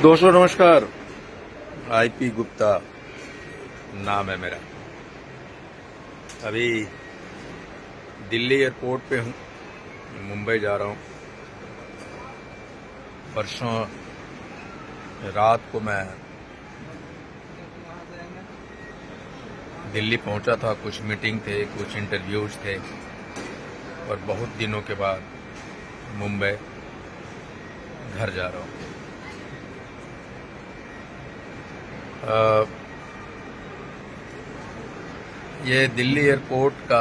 दोस्तों नमस्कार। आईपी गुप्ता नाम है मेरा। अभी दिल्ली एयरपोर्ट पे हूँ, मुंबई जा रहा हूँ। परसों रात को मैं दिल्ली पहुंचा था, कुछ मीटिंग थे, कुछ इंटरव्यूज थे और बहुत दिनों के बाद मुंबई घर जा रहा हूँ। ये दिल्ली एयरपोर्ट का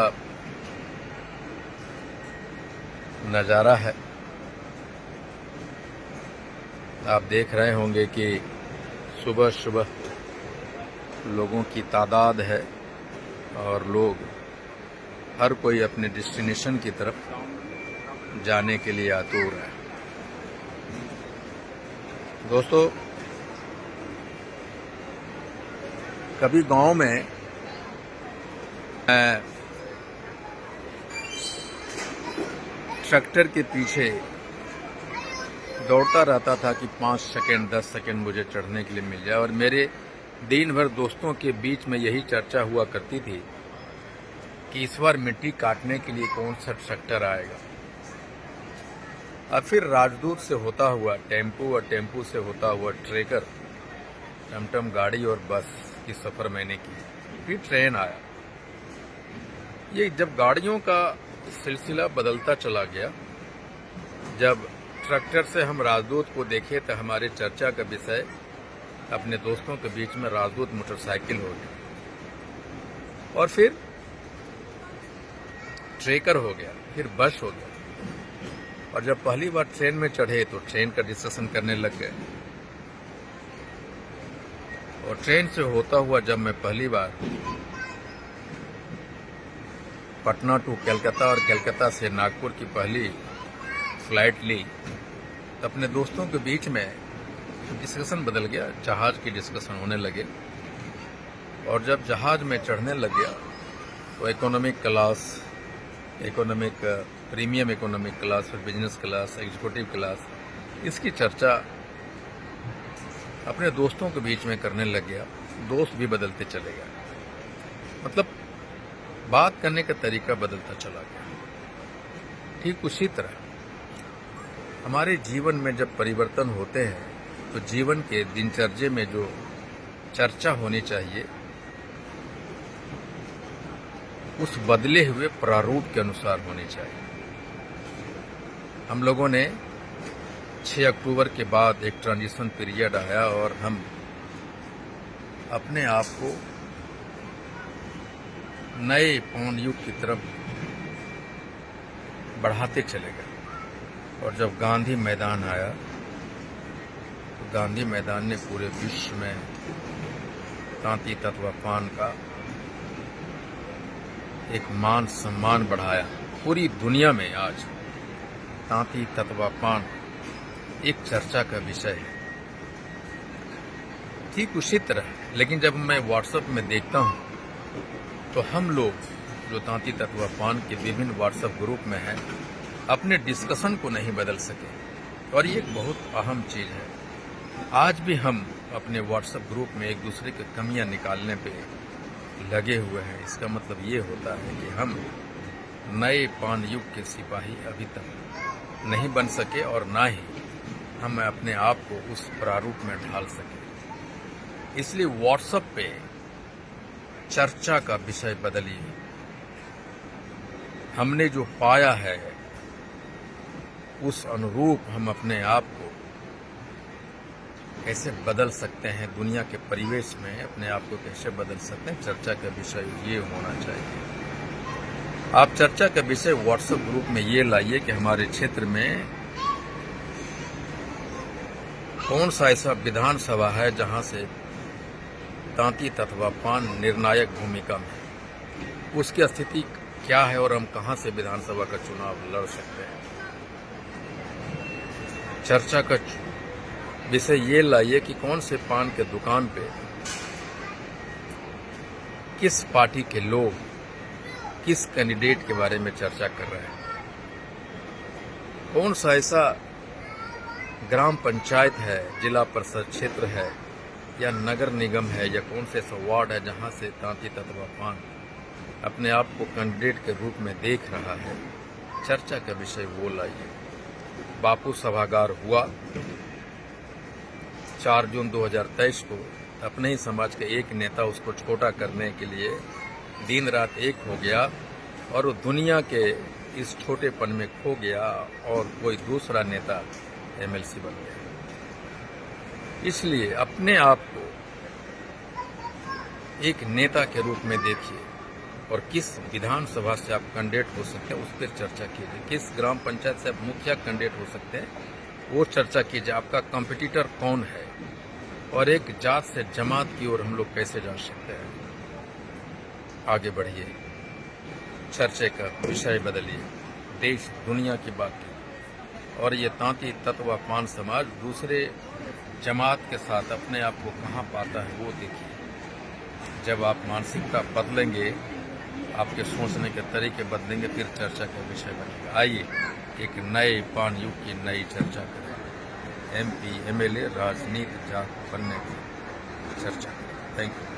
नज़ारा है। आप देख रहे होंगे कि सुबह सुबह लोगों की तादाद है और लोग हर कोई अपने डेस्टिनेशन की तरफ जाने के लिए आतुर है। दोस्तों, कभी गांव में मैं ट्रैक्टर के पीछे दौड़ता रहता था कि 5 सेकंड 10 सेकंड मुझे चढ़ने के लिए मिल जाए, और मेरे दिन भर दोस्तों के बीच में यही चर्चा हुआ करती थी कि इस बार मिट्टी काटने के लिए कौन सा ट्रैक्टर आएगा। और फिर राजदूत से होता हुआ टेम्पू और टेम्पू से होता हुआ ट्रेकर, टमटम गाड़ी और बस की सफर मैंने की। फिर ट्रेन आया। ये जब गाड़ियों का सिलसिला बदलता चला गया, जब ट्रैक्टर से हम राजदूत को देखे तो हमारे चर्चा का विषय अपने दोस्तों के बीच में राजदूत मोटरसाइकिल हो गया, और फिर ट्रेकर हो गया, फिर बस हो गया। और जब पहली बार ट्रेन में चढ़े तो ट्रेन का डिस्कशन करने लग गए। और ट्रेन से होता हुआ जब मैं पहली बार पटना टू कलकत्ता और कलकत्ता से नागपुर की पहली फ्लाइट ली, तो अपने दोस्तों के बीच में डिस्कशन बदल गया, जहाज की डिस्कशन होने लगे। और जब जहाज में चढ़ने लग गया तो economic class, premium economic class, फिर बिजनेस क्लास, एग्जीक्यूटिव क्लास, इसकी चर्चा अपने दोस्तों के बीच में करने लग गया। दोस्त भी बदलते चले गए, मतलब बात करने का तरीका बदलता चला गया। ठीक उसी तरह हमारे जीवन में जब परिवर्तन होते हैं तो जीवन के दिनचर्या में जो चर्चा होनी चाहिए उस बदले हुए प्रारूप के अनुसार होनी चाहिए। हम लोगों ने 6 अक्टूबर के बाद एक ट्रांजिशन पीरियड आया और हम अपने आप को नए पौन युग की तरफ बढ़ाते चले गए। और जब गांधी मैदान आया तो गांधी मैदान ने पूरे विश्व में तांती तत्वा पान का एक मान सम्मान बढ़ाया। पूरी दुनिया में आज तांती तत्वा पान एक चर्चा का विषय है। ठीक उसी तरह लेकिन जब मैं व्हाट्सएप में देखता हूं तो हम लोग जो तांती तत्वा पान के विभिन्न व्हाट्सएप ग्रुप में हैं अपने डिस्कशन को नहीं बदल सके, और ये एक बहुत अहम चीज है। आज भी हम अपने व्हाट्सएप ग्रुप में एक दूसरे की कमियां निकालने पे लगे हुए हैं। इसका मतलब ये होता है कि हम नए पान युग के सिपाही अभी तक नहीं बन सके और ना ही हम अपने आप को उस प्रारूप में ढाल सके। इसलिए व्हाट्सएप पे चर्चा का विषय बदलिए। हमने जो पाया है उस अनुरूप हम अपने आप को कैसे बदल सकते हैं, दुनिया के परिवेश में अपने आप को कैसे बदल सकते हैं, चर्चा का विषय ये होना चाहिए। आप चर्चा का विषय व्हाट्सएप ग्रुप में ये लाइए कि हमारे क्षेत्र में कौन सा ऐसा विधानसभा है जहां से तांती तत्वा पान निर्णायक भूमिका में, उसकी स्थिति क्या है और हम कहां से विधानसभा का चुनाव लड़ सकते हैं। चर्चा का विषय ये लाइए कि कौन से पान के दुकान पे किस पार्टी के लोग किस कैंडिडेट के बारे में चर्चा कर रहे हैं, कौन सा ऐसा ग्राम पंचायत है, जिला परिषद क्षेत्र है या नगर निगम है या कौन से ऐसा वार्ड है जहां से तांती तत्वा पान अपने आप को कैंडिडेट के रूप में देख रहा है, चर्चा का विषय वो लाइए। बापू सभागार हुआ 4 जून 2023 को। अपने ही समाज के एक नेता उसको छोटा करने के लिए दिन रात एक हो गया और वो दुनिया के इस छोटेपन में खो गया और कोई दूसरा नेता एमएलसी बन गया। इसलिए अपने आप को एक नेता के रूप में देखिए और किस विधानसभा से आप कैंडिडेट हो सकते हैं उस पर चर्चा कीजिए। किस ग्राम पंचायत से आप मुखिया कैंडिडेट हो सकते हैं वो चर्चा कीजिए। आपका कॉम्पिटिटर कौन है और एक जात से जमात की ओर हम लोग कैसे जा सकते हैं। आगे बढ़िए, चर्चे का विषय बदलिए, देश दुनिया की बात की। और ये तांती तत्वा पान समाज दूसरे जमात के साथ अपने आप को कहाँ पाता है वो देखिए। जब आप मानसिकता बदलेंगे, आपके सोचने के तरीके बदलेंगे, फिर चर्चा का विषय बनेगा। आइए एक नए पान युग की नई चर्चा करें। एमपी एमएलए राजनीति जात बनने की चर्चा करें। Thank you.